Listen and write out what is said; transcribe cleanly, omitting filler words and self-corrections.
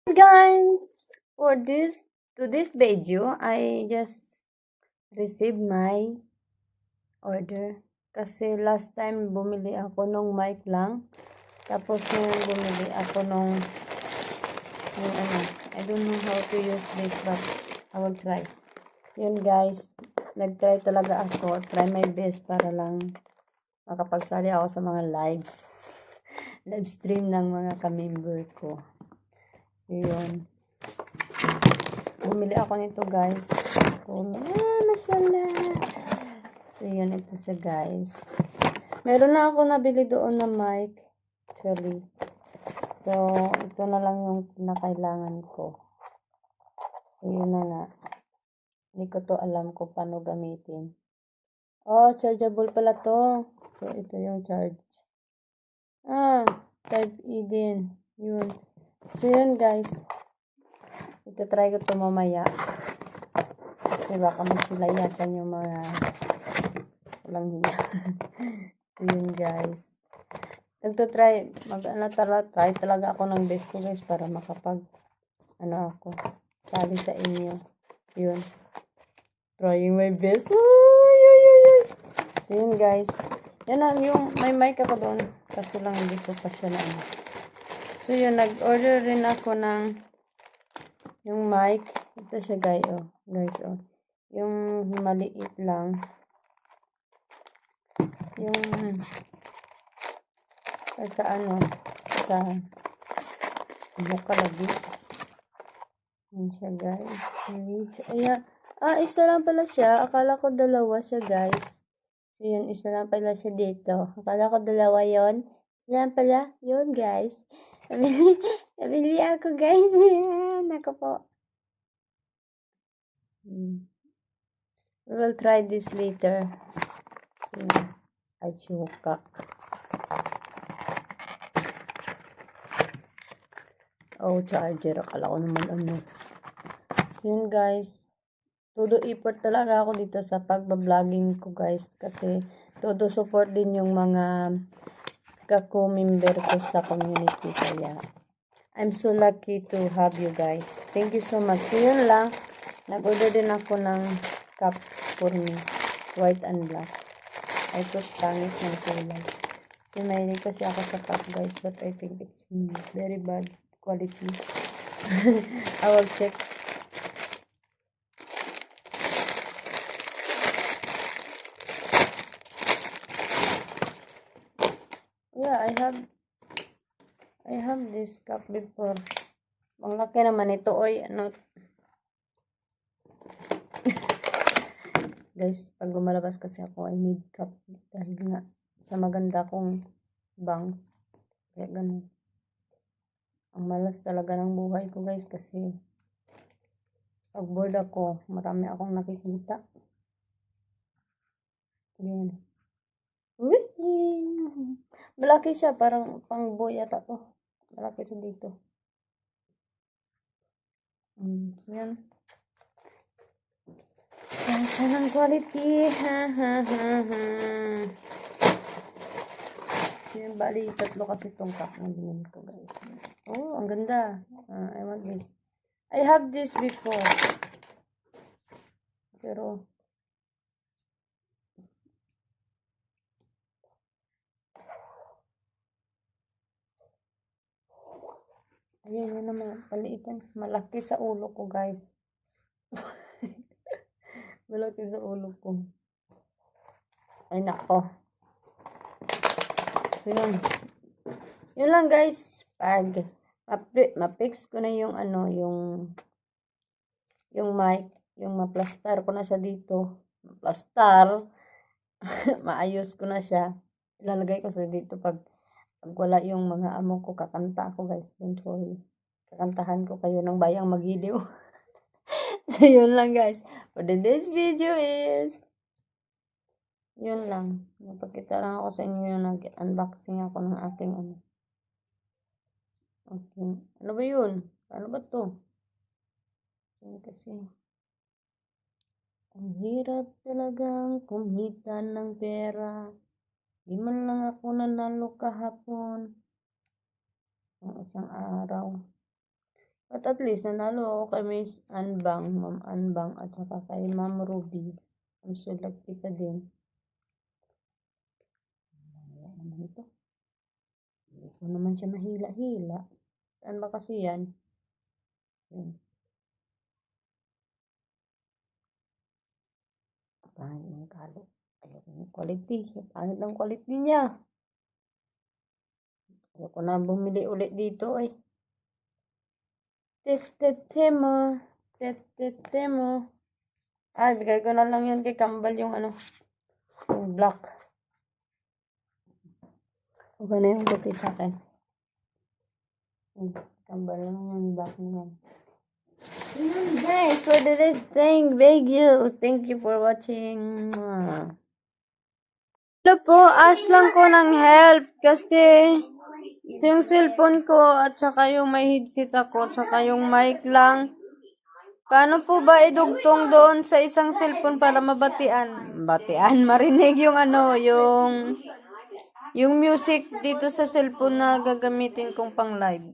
Guys, for this video, I just received my order. Kasi last time bumili ako nung mic lang. Tapos ngayon bumili ako nung yung ano. I don't know how to use this but I will try. Yun guys, nag-try talaga ako. Try my best para lang makapagsali ako sa mga live stream ng mga ka-member ko. So yun. Bumili ako nito guys. Mashallah. So yun, ito siya guys. Meron na ako nabili doon na mic. Actually. So, ito na lang yung kinakailangan ko. So yun na nga. Hindi ko to alam kung paano gamitin. Oh, chargeable pala to. So, ito yung charge. Type E din. Yun. So yun guys. Ito try ko to mamaya. Kasi baka magsilayasan yung mga walang hiya. So yun guys. Nagtotry. Try talaga ako ng best ko guys para makapag ako. Sali sa inyo. Yun. Trying my best. So yun guys. Yan ang yung may mic ako doon. Kasi lang hindi ko pa siya na So yun. Nag-order rin ako ng yung mic. Ito siya guys. Yung maliit lang. Yung sa sa mukha lagi. Yan siya guys. Ayan. Isa lang pala siya. Akala ko dalawa siya guys. So yun, isa lang pala siya dito. Akala ko dalawa yon. Isa lang pala yun guys. Nabili ako guys. Nako po. We will try this later. Ay, syuka. Oh, charger. Akala ko naman Yun guys. Todo effort talaga ako dito sa pagbabloging ko guys. Kasi todo support din yung mga kako-member ko sa community. Kaya I'm so lucky to have you guys. Thank you so much. So yun lang. Nag-order din ako ng cup for me. White and black. I thought pangit ng kulay. Mahilig kasi ako sa cup guys. But I think it's very bad quality. I will check. Yeah, I have this cup before. Ang laki naman ito, oy. Guys, pag lumalabas kasi ako, I need cup. Dahil nga, sa maganda kong bangs. Kaya ganun. Ang malas talaga ng buhay ko, guys, kasi pag bored ako, marami akong nakikita. Ayan. Malaki siya, parang pang boy yata to. Malaki siya dito. Yan. Yan siya ng quality. Yan, bali, tatlo kasi itong cup na binili ko, guys. Oh, ang ganda. I want this. I have this before. Pero, ayan, yun naman. Paliitan. Malaki sa ulo ko, guys. Malaki sa ulo ko. Ay, nako. So, yun. Yun lang, guys. Pag ma-fix ko na yung yung mic, yung ma-plaster ko na siya dito. Ma-plaster. Maayos ko na siya. Ilalagay ko sa dito pag wala yung mga amo ko, kakanta ako, guys. Don't worry. Kakantahan ko kayo ng bayang Magidiw. So, yun lang, guys. For today's video is yun lang. Napakita lang ako sa inyo yung nag-unboxing ako ng aking Okay. Ano ba yun? Ano ba to? Kasi ang hirap talagang kumita ng pera. Di man lang ako nanalo kahapon. Ang isang araw. At least, nanalo ako kay Miss Anbang, Ma'am Anbang, at saka kay Ma'am Ruby. Ang sulat kita din. Wala naman ito. Hindi ko naman siya mahila-hila. Saan ba kasi yan? Yan. Pangit ng kalo. Ayoko ng quality. Pangit ng quality niya. Ayoko na bumili ulit dito ay. Tetemo. Tetemo. Ay, bigay ko na lang yun kay Kambal yung ano. Yung black. Okay na yung puti sa akin. Kambal lang yung black na yan. Guys, for today's video. Thank you for watching. Hello po, ask lang ko ng help kasi yung cellphone ko at saka yung may headset ako at saka yung mic lang. Paano po ba idugtong doon sa isang cellphone para mabatian? Marinig yung ano, yung music dito sa cellphone na gagamitin kong pang live.